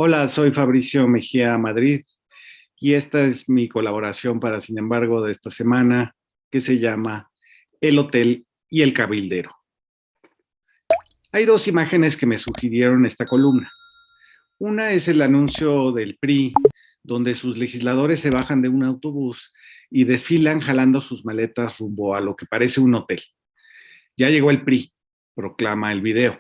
Hola, soy Fabricio Mejía Madrid y esta es mi colaboración para Sin embargo de esta semana que se llama El Hotel y el Cabildero. Hay dos imágenes que me sugirieron esta columna. Una es el anuncio del PRI, donde sus legisladores se bajan de un autobús y desfilan jalando sus maletas rumbo a lo que parece un hotel. Ya llegó el PRI, proclama el video.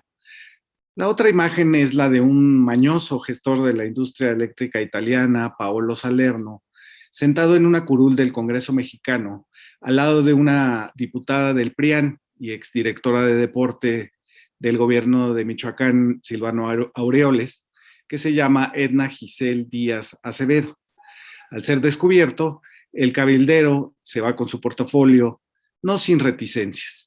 La otra imagen es la de un mañoso gestor de la industria eléctrica italiana, Paolo Salerno, sentado en una curul del Congreso mexicano, al lado de una diputada del PRIAN y exdirectora de deporte del gobierno de Michoacán, Silvano Aureoles, que se llama Edna Giselle Díaz Acevedo. Al ser descubierto, el cabildero se va con su portafolio, no sin reticencias.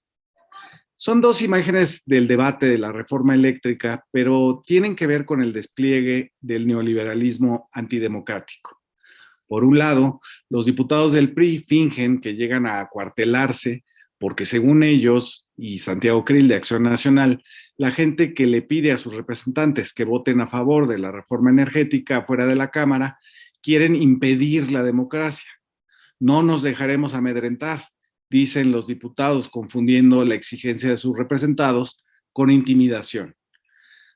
Son dos imágenes del debate de la reforma eléctrica, pero tienen que ver con el despliegue del neoliberalismo antidemocrático. Por un lado, los diputados del PRI fingen que llegan a acuartelarse porque según ellos y Santiago Krill de Acción Nacional, la gente que le pide a sus representantes que voten a favor de la reforma energética fuera de la Cámara quieren impedir la democracia. No nos dejaremos amedrentar, dicen los diputados, confundiendo la exigencia de sus representados con intimidación.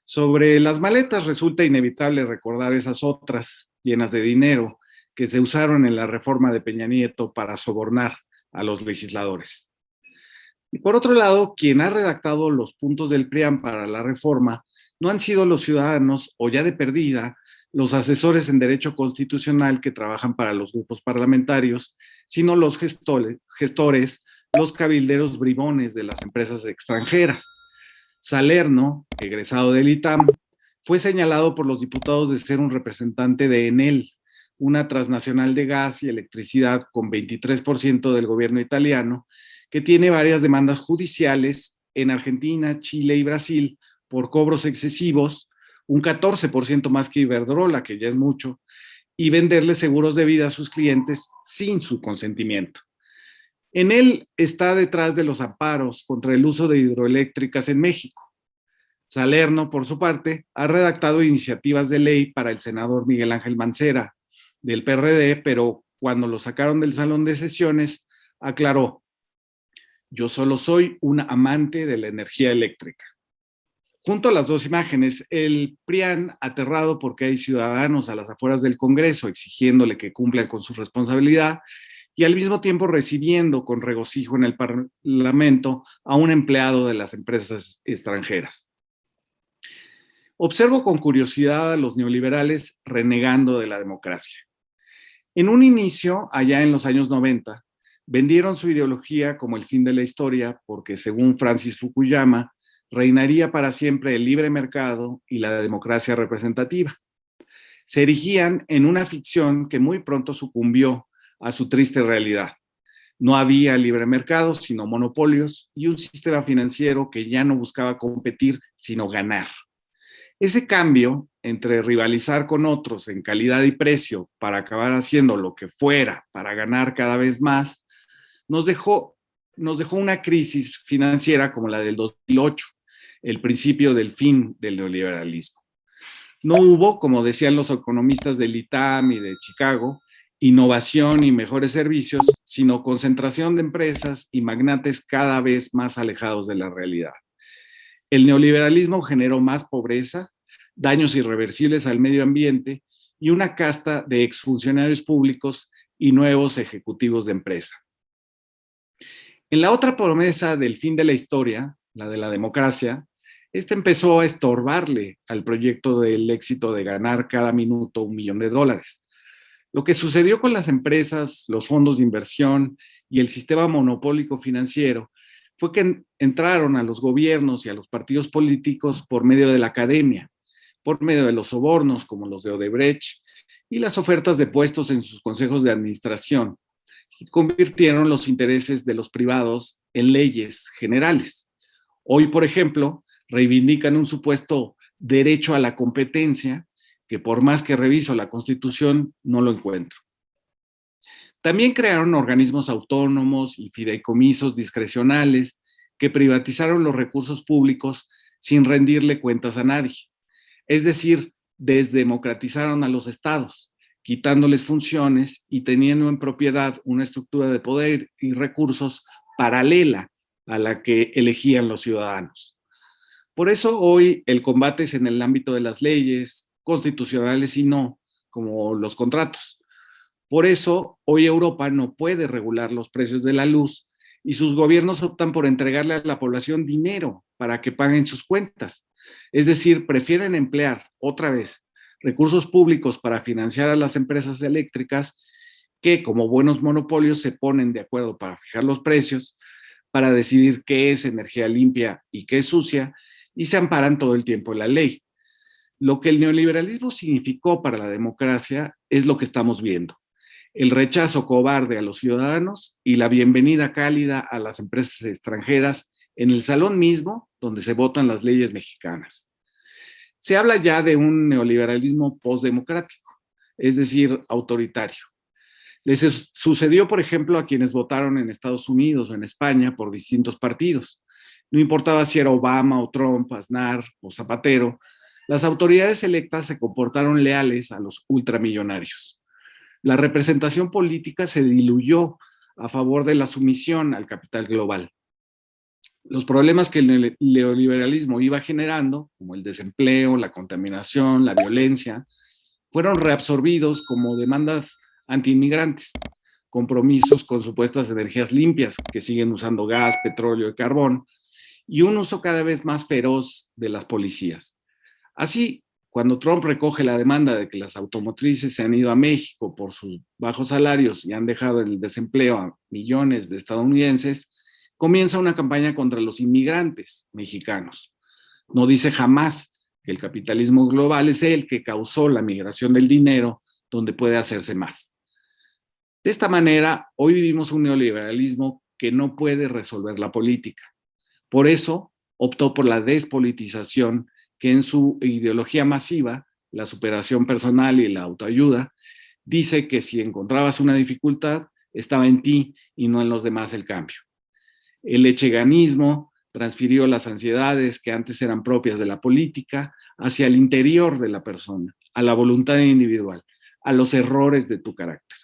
Sobre las maletas resulta inevitable recordar esas otras, llenas de dinero, que se usaron en la reforma de Peña Nieto para sobornar a los legisladores. Y por otro lado, quien ha redactado los puntos del PRIAN para la reforma no han sido los ciudadanos o ya de perdida los asesores en derecho constitucional que trabajan para los grupos parlamentarios, sino los gestores, los cabilderos bribones de las empresas extranjeras. Salerno, egresado del ITAM, fue señalado por los diputados de ser un representante de Enel, una transnacional de gas y electricidad con 23% del gobierno italiano, que tiene varias demandas judiciales en Argentina, Chile y Brasil por cobros excesivos, un 14% más que Iberdrola, que ya es mucho, y venderle seguros de vida a sus clientes sin su consentimiento. En él está detrás de los amparos contra el uso de hidroeléctricas en México. Salerno, por su parte, ha redactado iniciativas de ley para el senador Miguel Ángel Mancera, del PRD, pero cuando lo sacaron del salón de sesiones, aclaró: yo solo soy un amante de la energía eléctrica. Junto a las dos imágenes, el PRIAN, aterrado porque hay ciudadanos a las afueras del Congreso exigiéndole que cumplan con su responsabilidad y al mismo tiempo recibiendo con regocijo en el Parlamento a un empleado de las empresas extranjeras. Observo con curiosidad a los neoliberales renegando de la democracia. En un inicio, allá en los años 90, vendieron su ideología como el fin de la historia porque, según Francis Fukuyama, reinaría para siempre el libre mercado y la democracia representativa. Se erigían en una ficción que muy pronto sucumbió a su triste realidad. No había libre mercado, sino monopolios y un sistema financiero que ya no buscaba competir, sino ganar. Ese cambio entre rivalizar con otros en calidad y precio para acabar haciendo lo que fuera para ganar cada vez más, nos dejó una crisis financiera como la del 2008, el principio del fin del neoliberalismo. No hubo, como decían los economistas del ITAM y de Chicago, innovación y mejores servicios, sino concentración de empresas y magnates cada vez más alejados de la realidad. El neoliberalismo generó más pobreza, daños irreversibles al medio ambiente y una casta de exfuncionarios públicos y nuevos ejecutivos de empresa. En la otra promesa del fin de la historia, la de la democracia, esta empezó a estorbarle al proyecto del éxito de ganar cada minuto $1,000,000. Lo que sucedió con las empresas, los fondos de inversión y el sistema monopólico financiero fue que entraron a los gobiernos y a los partidos políticos por medio de la academia, por medio de los sobornos como los de Odebrecht y las ofertas de puestos en sus consejos de administración, y convirtieron los intereses de los privados en leyes generales. Hoy, por ejemplo, reivindican un supuesto derecho a la competencia que por más que reviso la Constitución no lo encuentro. También crearon organismos autónomos y fideicomisos discrecionales que privatizaron los recursos públicos sin rendirle cuentas a nadie. Es decir, desdemocratizaron a los estados, quitándoles funciones y teniendo en propiedad una estructura de poder y recursos paralela a la que elegían los ciudadanos. Por eso hoy el combate es en el ámbito de las leyes constitucionales y no como los contratos. Por eso hoy Europa no puede regular los precios de la luz y sus gobiernos optan por entregarle a la población dinero para que paguen sus cuentas. Es decir, prefieren emplear otra vez recursos públicos para financiar a las empresas eléctricas que, como buenos monopolios, se ponen de acuerdo para fijar los precios, para decidir qué es energía limpia y qué es sucia, y se amparan todo el tiempo en la ley. Lo que el neoliberalismo significó para la democracia es lo que estamos viendo: el rechazo cobarde a los ciudadanos y la bienvenida cálida a las empresas extranjeras en el salón mismo donde se votan las leyes mexicanas. Se habla ya de un neoliberalismo postdemocrático, es decir, autoritario. Les sucedió, por ejemplo, a quienes votaron en Estados Unidos o en España por distintos partidos. No importaba si era Obama o Trump, Aznar o Zapatero, las autoridades electas se comportaron leales a los ultramillonarios. La representación política se diluyó a favor de la sumisión al capital global. Los problemas que el neoliberalismo iba generando, como el desempleo, la contaminación, la violencia, fueron reabsorbidos como demandas antiinmigrantes, compromisos con supuestas energías limpias que siguen usando gas, petróleo y carbón, y un uso cada vez más feroz de las policías. Así, cuando Trump recoge la demanda de que las automotrices se han ido a México por sus bajos salarios y han dejado el desempleo a millones de estadounidenses, comienza una campaña contra los inmigrantes mexicanos. No dice jamás que el capitalismo global es el que causó la migración del dinero donde puede hacerse más. De esta manera, hoy vivimos un neoliberalismo que no puede resolver la política. Por eso, optó por la despolitización, que en su ideología masiva, la superación personal y la autoayuda, dice que si encontrabas una dificultad, estaba en ti y no en los demás el cambio. El echeganismo transfirió las ansiedades que antes eran propias de la política hacia el interior de la persona, a la voluntad individual, a los errores de tu carácter.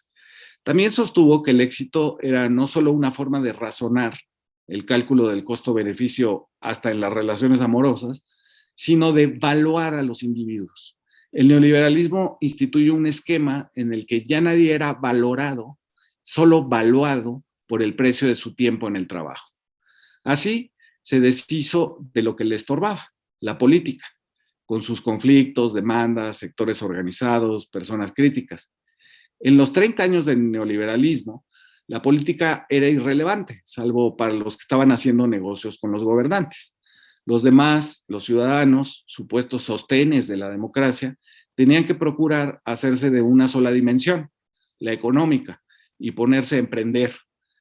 También sostuvo que el éxito era no solo una forma de razonar el cálculo del costo-beneficio hasta en las relaciones amorosas, sino de evaluar a los individuos. El neoliberalismo instituyó un esquema en el que ya nadie era valorado, solo valuado por el precio de su tiempo en el trabajo. Así se deshizo de lo que le estorbaba, la política, con sus conflictos, demandas, sectores organizados, personas críticas. En los 30 años del neoliberalismo, la política era irrelevante, salvo para los que estaban haciendo negocios con los gobernantes. Los demás, los ciudadanos, supuestos sostenes de la democracia, tenían que procurar hacerse de una sola dimensión, la económica, y ponerse a emprender,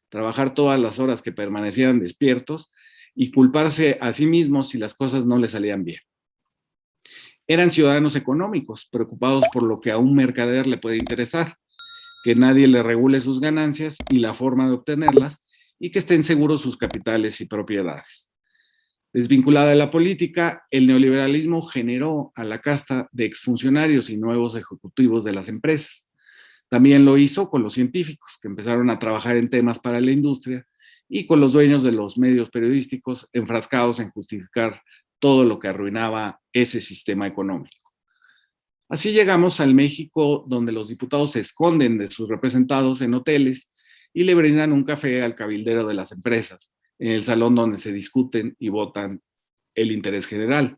trabajar todas las horas que permanecieran despiertos y culparse a sí mismos si las cosas no les salían bien. Eran ciudadanos económicos, preocupados por lo que a un mercader le puede interesar, que nadie le regule sus ganancias y la forma de obtenerlas, y que estén seguros sus capitales y propiedades. Desvinculada de la política, el neoliberalismo generó a la casta de exfuncionarios y nuevos ejecutivos de las empresas. También lo hizo con los científicos, que empezaron a trabajar en temas para la industria, y con los dueños de los medios periodísticos enfrascados en justificar todo lo que arruinaba ese sistema económico. Así llegamos al México donde los diputados se esconden de sus representados en hoteles y le brindan un café al cabildero de las empresas, en el salón donde se discuten y votan el interés general.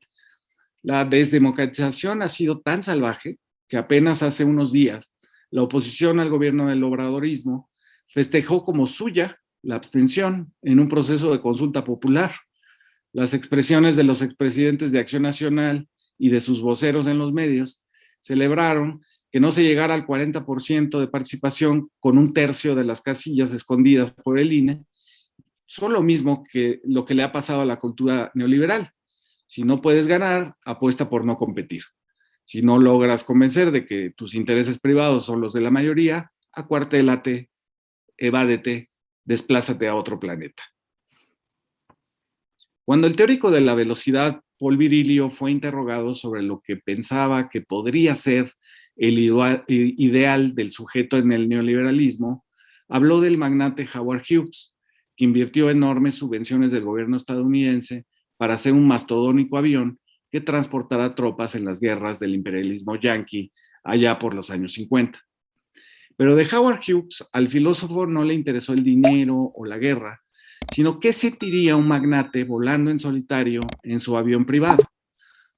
La desdemocratización ha sido tan salvaje que apenas hace unos días la oposición al gobierno del obradorismo festejó como suya la abstención en un proceso de consulta popular. Las expresiones de los expresidentes de Acción Nacional y de sus voceros en los medios celebraron que no se llegara al 40% de participación con un tercio de las casillas escondidas por el INE, son lo mismo que lo que le ha pasado a la cultura neoliberal. Si no puedes ganar, apuesta por no competir. Si no logras convencer de que tus intereses privados son los de la mayoría, acuartélate, evádete, desplázate a otro planeta. Cuando el teórico de la velocidad Paul Virilio fue interrogado sobre lo que pensaba que podría ser el ideal del sujeto en el neoliberalismo, habló del magnate Howard Hughes, que invirtió enormes subvenciones del gobierno estadounidense para hacer un mastodónico avión que transportara tropas en las guerras del imperialismo yanqui allá por los años 50. Pero de Howard Hughes al filósofo no le interesó el dinero o la guerra, sino qué sentiría un magnate volando en solitario en su avión privado.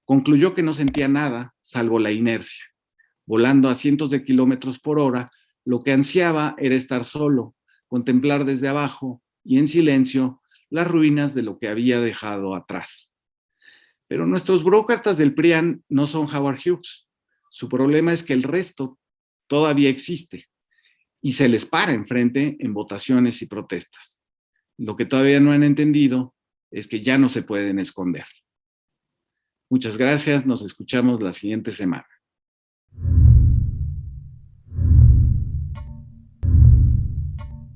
Concluyó que no sentía nada salvo la inercia. Volando a cientos de kilómetros por hora, lo que ansiaba era estar solo, contemplar desde abajo y en silencio las ruinas de lo que había dejado atrás. Pero nuestros burócratas del PRIAN no son Howard Hughes. Su problema es que el resto todavía existe y se les para enfrente en votaciones y protestas. Lo que todavía no han entendido es que ya no se pueden esconder. Muchas gracias, nos escuchamos la siguiente semana.